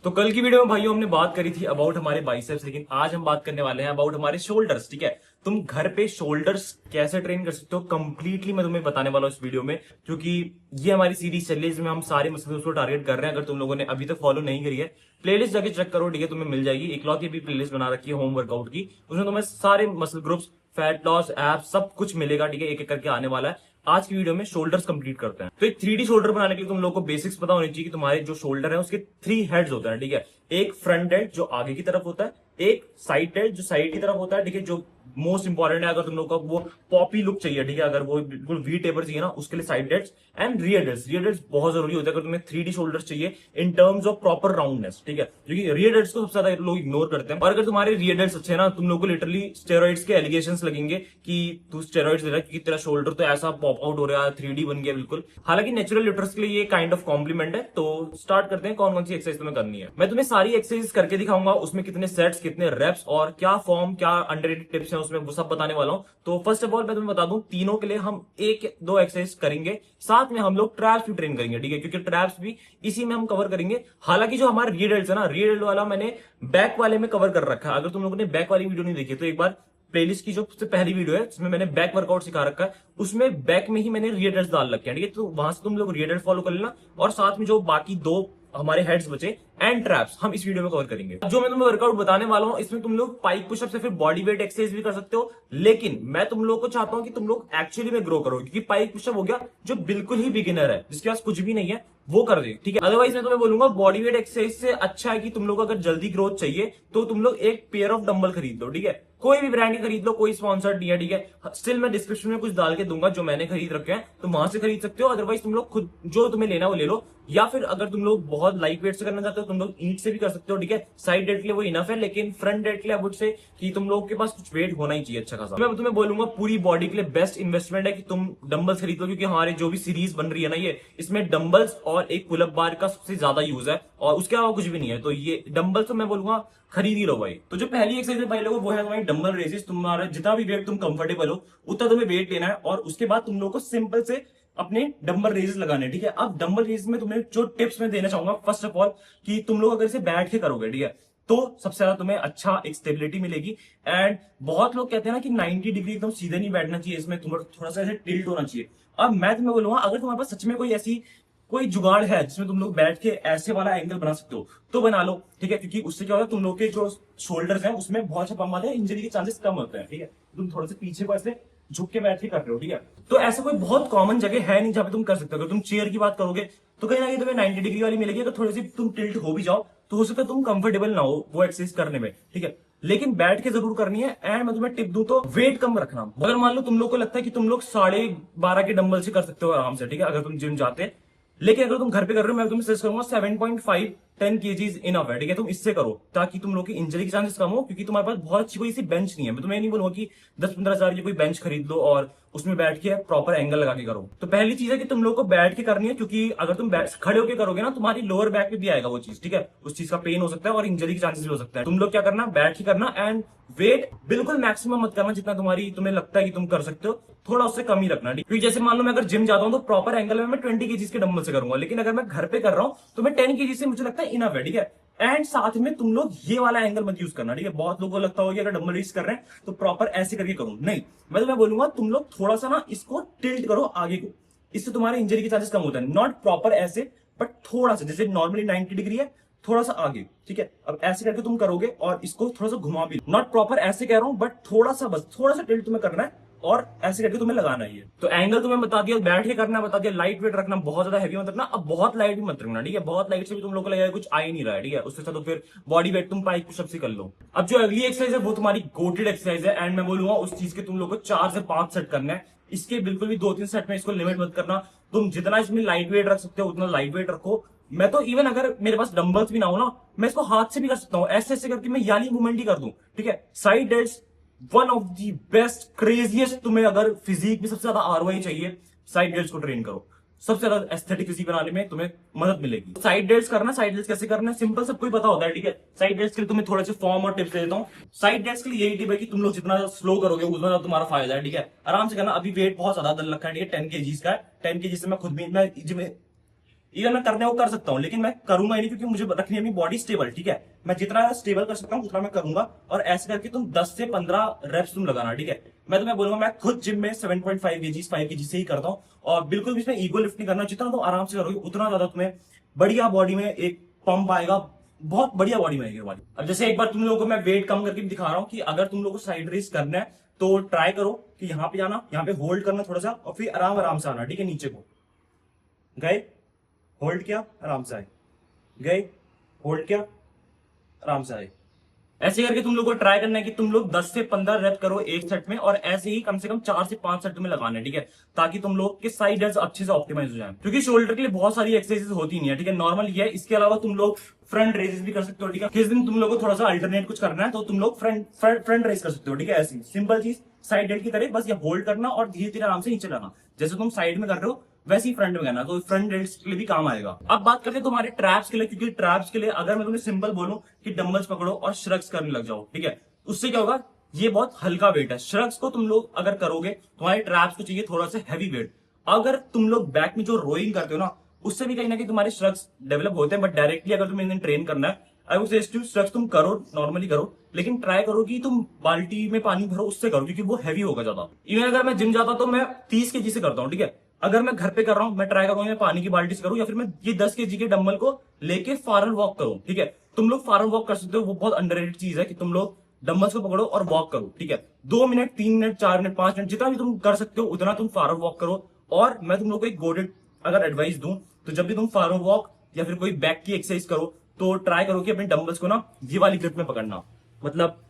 तो कल की वीडियो में भाइयों हमने बात करी थी अबाउट हमारे बाइसेप्स, लेकिन आज हम बात करने वाले हैं अबाउट हमारे शोल्डर्स। ठीक है, तुम घर पे शोल्डर्स कैसे ट्रेन कर सकते हो कंप्लीटली मैं तुम्हें बताने वाला हूँ इस वीडियो में, क्योंकि ये हमारी सीरीज चल रही है जिसमें हम सारे मसल्स को टारगेट कर रहे हैं। अगर तुम लोगों ने अभी तक फॉलो नहीं करी है, प्लेलिस्ट जाके चेक करो, ठीक है, तुम्हें मिल जाएगी। इकलौती भी प्लेलिस्ट बना रखी है होम वर्कआउट की, उसमें तुम्हें सारे muscle groups, fat loss, apps सब कुछ मिलेगा। ठीक है, एक एक करके आने वाला है। आज की वीडियो में शोल्डर्स कंप्लीट करते हैं। तो एक 3D शोल्डर बनाने के लिए तुम लोग को बेसिक्स पता होनी चाहिए कि तुम्हारे जो शोल्डर है उसके 3 हेड्स होते हैं। ठीक है, एक फ्रंट हेड जो आगे की तरफ होता है, एक साइड हेड जो साइड की तरफ होता है। ठीक है, जो मोस्ट इंपॉर्टेंट है अगर तुम लोग को वो पॉपी लुक चाहिए, ठीक है, अगर वो बिल्कुल वी टेपर चाहिए ना, उसके लिए side heads and rear heads. Rear heads बहुत जरूरी होता है अगर तुम्हें 3D शोल्डर्स चाहिए in terms of proper roundness. ठीक है, क्योंकि रियर हेड्स को सबसे ज्यादा लोग इग्नोर करते हैं। और अगर तुम्हारे रियर हेड्स अच्छे ना, तुम लोग को लिटरली स्टेरॉइड्स के एलिगेशंस लगेंगे कि तू स्टेरॉइड्स ले रहा है क्योंकि तेरा शोल्डर तो ऐसा पॉप आउट हो रहा है, 3D बन गया बिल्कुल। हालांकि नेचुरल यूटरस के लिए ये काइंड ऑफ कॉम्प्लीमेंट है। तो स्टार्ट करते हैं कौन कौन सी एक्सरसाइज तुम्हें करनी है। मैं तुम्हें सारी एक्सरसाइज करके दिखाऊंगा, उसमें कितने सेट्स, कितने रेप्स और क्या फॉर्म, क्या अंडररेटेड टिप्स हैं उसमें, वो सब बताने वाला हूं। तो फर्स्ट ऑफ ऑल मैं तुम्हें बता दूं, तीनों के लिए हम एक दो एक्सरसाइज करेंगे, साथ में हम लोग ट्रैप्स भी ट्रेन करेंगे। ठीक है, क्योंकि ट्रैप्स भी इसी में हम कवर करेंगे। हालांकि जो हमारा रियर हेड्स है ना, रियर हेड वाला मैंने बैक वाले में कवर कर रखा है। अगर तुम लोगों ने बैक वाली वीडियो नहीं देखी तो एक बार प्लेलिस्ट की जो सबसे पहली वीडियो है जिसमें मैंने बैक वर्कआउट सिखा रखा है, उसमें बैक में ही मैंने रियर हेड्स डाल रखे हैं। ठीक है, तो वहां से तुम लोग रियर हेड फॉलो कर लेना, और साथ में जो बाकी दो हमारे हेड्स बचे एंड ट्रैप्स हम इस वीडियो में कवर करेंगे। जो मैं तुम्हें वर्कआउट बताने वाला हूं इसमें तुम लोग पाइक पुशअप से फिर बॉडी वेट एक्सरसाइज भी कर सकते हो, लेकिन मैं तुम लोगों को चाहता हूं कि तुम लोग एक्चुअली में ग्रो करो, क्योंकि पाइक पुशअप हो गया जो बिल्कुल ही बिगिनर है, जिसके पास कुछ भी नहीं है, वो कर दे। ठीक है, अदरवाइज मैं तुम्हें बोलूंगा बॉडी वेट एक्सरसाइज से अच्छा है कि तुम लोग अगर जल्दी ग्रोथ चाहिए तो तुम लोग एक पेयर ऑफ डंबल खरीद लो। ठीक है, कोई भी ब्रांड के खरीद लो, कोई स्पॉन्सर्ड नहीं है। ठीक है, स्टिल मैं डिस्क्रिप्शन में कुछ डाल के दूंगा जो मैंने खरीद रखे हैं, तो वहां से खरीद सकते हो। अदरवाइज तुम लोग खुद जो तुम्हें लेना वो ले लो, या फिर अगर तुम लोग बहुत लाइट वेट से करना चाहते हो तुम लोग ईंट से भी कर सकते हो। ठीक है, साइड डेड के लिए वो इनफ है, लेकिन फ्रंट डेड के लिए वुड से कि तुम लोग के पास कुछ वेट होना ही चाहिए अच्छा खासा। मैं तुम्हें बोलूंगा पूरी बॉडी के लिए बेस्ट इन्वेस्टमेंट है कि तुम डंबल्स खरीद लो, क्योंकि हमारे जो भी सीरीज बन रही है ना, ये इसमें डंबल्स और एक पुलअप बार का सबसे ज्यादा यूज है, और उसके अलावा कुछ भी नहीं है। तो ये डंबल्स तो मैं बोलूंगा खरीद ही लो भाई। तो जो पहली एक्सरसाइज है भाई लोगों, वो है तुम्हारी डंबल रेजेस। तुम्हारा जितना भी वेट तुम कंफर्टेबल हो उतना तुम्हें वेट लेना है, और उसके बाद तुम लोग को सिंपल से अपने डंबल रेजेस लगाने। ठीक है, अब डंबल रेजेस में तुम्हें जो टिप्स मैं देना चाहूंगा, फर्स्ट ऑफ ऑल कि तुम लोग अगर इसे बैठ के करोगे, ठीक है, तो सबसे ज्यादा तुम्हें अच्छा एक स्टेबिलिटी मिलेगी। एंड बहुत लोग कहते हैं ना कि 90 डिग्री एकदम सीधे नहीं बैठना चाहिए, इसमें तुम्हें थोड़ा सा ऐसे टिल्ट होना चाहिए। अब मैं तुम्हें बोलूंगा अगर तुम्हारे पास सच में कोई ऐसी कोई जुगाड़ है जिसमें तुम लोग बैठ के ऐसे वाला एंगल बना सकते हो तो बना लो। ठीक है, क्योंकि उससे क्या होगा, तुम लोग के जो शोल्डर्स हैं उसमें बहुत अच्छा पंप आता है, इंजरी के चांसेस कम होते हैं। ठीक है, तुम थोड़ा सा पीछे को ऐसे झुक के बैठ के कर रहे हो। ठीक है, तो ऐसा कोई बहुत कॉमन जगह है नहीं जहां पे तुम कर सकते हो। अगर तुम चेयर की बात करोगे तो कहीं ना कहीं तुम्हें 90 डिग्री वाली मिलेगी। अगर थोड़ी सी तुम टिल्ट हो भी जाओ तो हो सकता है तुम कंफर्टेबल ना हो वो एक्सरसाइज करने में। ठीक है, लेकिन बैठ के जरूर करनी है। एंड मैं तुम्हें टिप दूं तो वेट कम रखना। अगर मान लो तुम लोग को लगता है कि तुम लोग 12.5 के डंबल से कर सकते हो आराम से, ठीक है, अगर तुम जिम जाते हैं, लेकिन अगर तुम घर पे कर रहे हो मैं तुम्हें सजेस्ट करूंगा 7.5 10 केजीज इनफ है। ठीक है, तुम इससे करो ताकि तुम लोग की इंजरी के चांसेस कम हो, क्योंकि तुम्हारे पास बहुत अच्छी कोई सी बेंच नहीं है। मैं तुम्हें नहीं बोलूंगा कि 10-15 हजार की कोई बेंच खरीद लो और उसमें बैठ के प्रॉपर एंगल लगा के करो। तो पहली चीज है कि तुम लोग को बैठ के करनी है, क्योंकि अगर तुम खड़े होकर करोगे ना, तुम्हारी लोअर बैक पे भी आएगा वो चीज। ठीक है, उस चीज का पेन हो सकता है और इंजरी के चांसेस भी हो सकता है। तुम लोग क्या करना, बैठ के करना। एंड वेट बिल्कुल मैक्सिमम मत करना, जितना तुम्हें लगता है कि तुम कर सकते हो, थोड़ा उससे कम ही रखना। क्योंकि जैसे मान लो मैं अगर जिम जाता हूं तो प्रॉपर एंगल में मैं 20 केजीज के डंबल से करूंगा, लेकिन अगर मैं घर पे कर रहा हूं तो मैं 10 केजी से मुझे लगता है इनफ है। ठीक है, एंड साथ में तुम लोग ये वाला एंगल मत यूज करना। ठीक है, बहुत लोगों को लगता होगा कि अगर डंबल रेस कर रहे हैं तो प्रॉपर ऐसे करके करूं, नहीं, मैं तुम्हें बोलूंगा तुम लोग थोड़ा सा ना इसको टिल्ट करो आगे को, इससे तुम्हारे इंजरी के चांसेस कम होते हैं। नॉट प्रॉपर ऐसे, बट थोड़ा सा, जैसे नॉर्मली 90 डिग्री है, थोड़ा सा आगे। ठीक है, अब ऐसे करके तुम करोगे और इसको थोड़ा सा घुमा भी, नॉट प्रॉपर ऐसे कह रहा हूं, बट थोड़ा सा, बस थोड़ा सा टिल्ट तुम्हें करना है और ऐसे करके तुम्हें लगाना ही है। तो एंगल तुम्हें बता दिया, बैठ के करना बता दिया, लाइट वेट रखना, बहुत ज्यादा हैवी मत रखना। अब बहुत लाइट भी मत रखना। ठीक है, बहुत लाइट से भी तुम लोग को लगेगा कुछ आ ही नहीं रहा है। ठीक है, उससे तो फिर बॉडी वेट तुम पाइक पुशअप से कर लो। अब जो अगली एक्सरसाइज है वो तुम्हारी गोटेड एक्सरसाइज है, एंड मैं बोलूंगा उस चीज के तुम लोग को 4 से 5 सेट करना है। इसके बिल्कुल भी 2-3 सेट में इसको लिमिट मत करना। तुम जितना इसमें लाइट वेट रख सकते हो उतना लाइट वेट रखो। मैं तो इवन अगर मेरे पास डंबल्स भी ना हो ना, मैं इसको हाथ से भी कर सकता हूँ, ऐसे ऐसे करके मैं याली मूवमेंट ही कर दूं। ठीक है, side delts one of the best craziest, तुम्हें अगर फिजिक में सबसे ज्यादा आरओआई चाहिए, साइड डेल्स को ट्रेन करो। सबसे ज्यादा एस्थेटिक फिजिक बनाने में तुम्हें मदद मिलेगी। साइड डेल्स करना, साइड डेल्स कैसे करना है सिंपल, सबको ही पता होता है। ठीक है, साइड डेल्स के लिए तुम्हें थोड़े से फॉर्म और टिप्स दे देता हूँ। साइड डेल्स के लिए यही टिप है कि तुम लोग जितना स्लो करोगे उतना ज्यादा तुम्हारा फायदा है। ठीक है, आराम से करना। अभी वेट बहुत ज्यादा दल रखा है, ठीक है, 10 केजीज का है। 10 केजी से मैं खुद भी मैं इवन मैं करने को कर सकता हूँ, लेकिन मैं करूंगा ही नहीं क्योंकि मुझे रखनी है अपनी बॉडी स्टेबल। ठीक है, मैं जितना स्टेबल कर सकता हूँ उतना मैं करूंगा। और ऐसे करके तुम 10 से 15 रेप्स तुम लगाना। ठीक है, मैं तुम्हें बोलूंगा, मैं खुद जिम में 7.5 kg 5 kg से ही करता हूँ, और बिल्कुल भी इसमें ईगो लिफ्ट नहीं करना। जितना तुम आराम से करोगे उतना ज्यादा तुम्हें बढ़िया बॉडी में एक पंप आएगा, बहुत बढ़िया बॉडी में आएगी बॉडी। अब जैसे एक बार तुम लोगों को मैं वेट कम करके भी दिखा रहा हूँ कि अगर तुम लोगों को साइड रेस करना है तो ट्राई करो कि यहाँ पे जाना, यहाँ पे होल्ड करना थोड़ा सा, और फिर आराम आराम से आना। ठीक है, नीचे को गए, होल्ड किया, आराम से आए, गए, होल्ड किया, आराम से आए। ऐसे करके तुम लोग को ट्राई करना है कि तुम लोग 10 से 15 रेप करो एक सेट में, और ऐसे ही कम से कम 4 से 5 सेट में लगाना है। ठीक है, ताकि तुम लोग के साइड अच्छे से ऑप्टिमाइज हो जाए, क्योंकि शोल्डर के लिए बहुत सारी एक्सरसाइजेस होती नहीं है। ठीक है, नॉर्मल ये है। इसके अलावा तुम लोग फ्रंट रेजेस भी कर सकते हो। ठीक है, किस दिन तुम लोग को थोड़ा सा अल्टरनेट कुछ करना है तो तुम लोग फ्रंट रेस कर सकते हो। ठीक है, ऐसी सिंपल चीज साइड डेल्ट की तरह, बस ये होल्ड करना और धीरे धीरे आराम से नीचे लाना। जैसे तुम साइड में कर रहे हो वैसे ही फ्रंट में करना, तो फ्रंट डेल्ट्स के लिए भी काम आएगा। अब बात करते हैं तुम्हारे ट्रैप्स के लिए, क्योंकि ट्रैप्स के लिए अगर मैं तुम्हें सिंपल बोलूं कि डंबल्स पकड़ो और श्रग्स करने लग जाओ, ठीक है, उससे क्या होगा, ये बहुत हल्का वेट है। श्रग्स को तुम लोग अगर करोगे, तुम्हारे ट्रैप्स को चाहिए थोड़ा सा हैवी वेट। अगर तुम लोग बैक में जो रोइंग करते हो ना, उससे भी कहीं ना कहीं तुम्हारे श्रग्स डेवलप होते हैं। बट डायरेक्टली अगर तुम्हें ट्रेन करना है, I would suggest you shrugs तुम करो, नॉर्मली करो, लेकिन ट्राई करो कि तुम बाल्टी में पानी भरो उससे करो, क्योंकि वो हैवी होगा ज्यादा। इवन अगर मैं जिम जाता तो मैं 30 kg से करता हूँ। ठीक है, अगर मैं घर पे कर रहा हूं, मैं ट्राई करूंगा मैं पानी की बाल्टी से करूं, या फिर मैं ये 10 kg के डंबल को लेके फॉरवर्ड वॉक करूं। ठीक है, तुम लोग फॉरवर्ड वॉक कर सकते हो, वो बहुत अंडररेटेड चीज है कि तुम लोग डंबल्स को पकड़ो और वॉक करो। ठीक है, 2 मिनट, 3 मिनट, 4 मिनट, 5 मिनट, जितना भी तुम कर सकते हो उतना तुम फॉरवर्ड वॉक करो। और मैं तुम लोग को एक गोडेड अगर एडवाइस दूं, तो जब भी तुम फॉरवर्ड वॉक या फिर कोई बैक की एक्सरसाइज करो, तो ट्राई करो कि अपने डंबल्स को ना ये वाली ग्रिप में पकड़ना, मतलब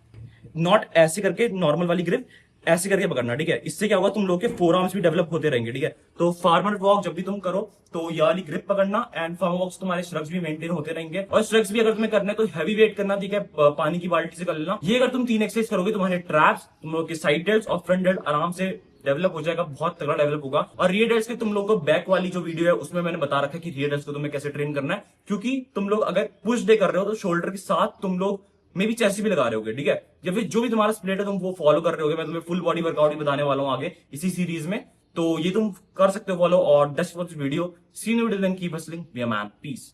नॉट ऐसे करके नॉर्मल वाली ग्रिप, ऐसे करके पकड़ना। ठीक है, इससे क्या होगा, तुम लोग के फोर आर्म्स भी डेवलप होते रहेंगे। ठीक है, तो फॉरवर्ड वॉक जब भी तुम करो तो ये वाली ग्रिप पकड़ना, एंड फॉरवर्ड वॉक्स तुम्हारे श्रग्स भी मेंटेन होते रहेंगे। और श्रग्स भी अगर तुम्हें करने तो हैवी वेट करना। ठीक है, पानी की बाल्टी से कर लेना। ये अगर तुम 3 एक्सरसाइज करोगे, तुम्हारे ट्रैप्स, तुम लोग के साइड डेल्ट्स और फ्रंट डेल्ट आराम से डेवलप हो जाएगा, बहुत तगड़ा डेवलप होगा। और रियर डेल्ट्स के तुम लोग को बैक वाली जो वीडियो है उसमें मैंने बता रखा है कि रियर डेल्ट्स को तुम्हें कैसे ट्रेन करना है, क्योंकि तुम लोग अगर पुश डे कर रहे हो तो शोल्डर के साथ तुम लोग मे भी चेस्ट भी लगा रहे होगे। ठीक है, या फिर जो भी तुम्हारा स्प्लिट है तुम वो फॉलो कर रहे होगे। मैं तुम्हें फुल बॉडी वर्कआउट भी बताने वाला हूँ आगे इसी सीरीज में, तो ये तुम कर सकते हो फॉलो। और that's for this video, see you video, then keep hustling, be a man, piece.